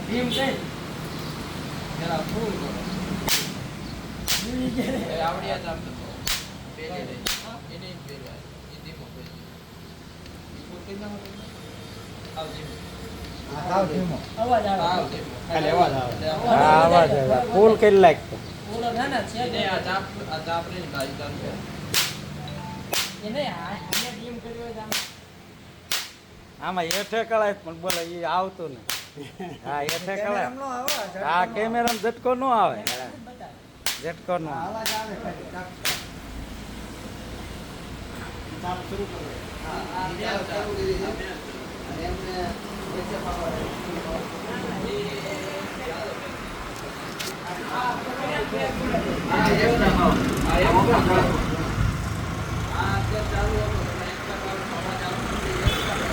ભીમ કઈ પેલા ફૂલ કરો ભૂલી ગયા એ આવડિયા જામ તો પેલે રે એને પેલે એ દીપો પેલે દીપો કેના આવ દીપો સાવ ધીમો અવાજ આવે આવ દીપો ખાલી અવાજ આવે હા આવાજ આવે ફૂલ કેટલી લાગતો ઓલો નાના છે એને આ ચાપ રે ગાડી ચાલુ છે એને આને ભીમ કર્યો હોય તો આમ આમાં હેઠે કળાય પણ બોલે એ આવતું ને હા હેઠે કળાય કેમેરામાં નો આવે હા કેમેરામાં ઝટકો ન આવે બતાવે ઝટકો ન આવે અવાજ આવે ખાલી ચાપ શરૂ કરો આ ચાલુ કરી અને એમને વચ્ચે પાવર આ એવું રાખો આ એવું રાખો આ જે ચાલુ હતો તમે એક વાર અવાજ આવતો નથી એક વાર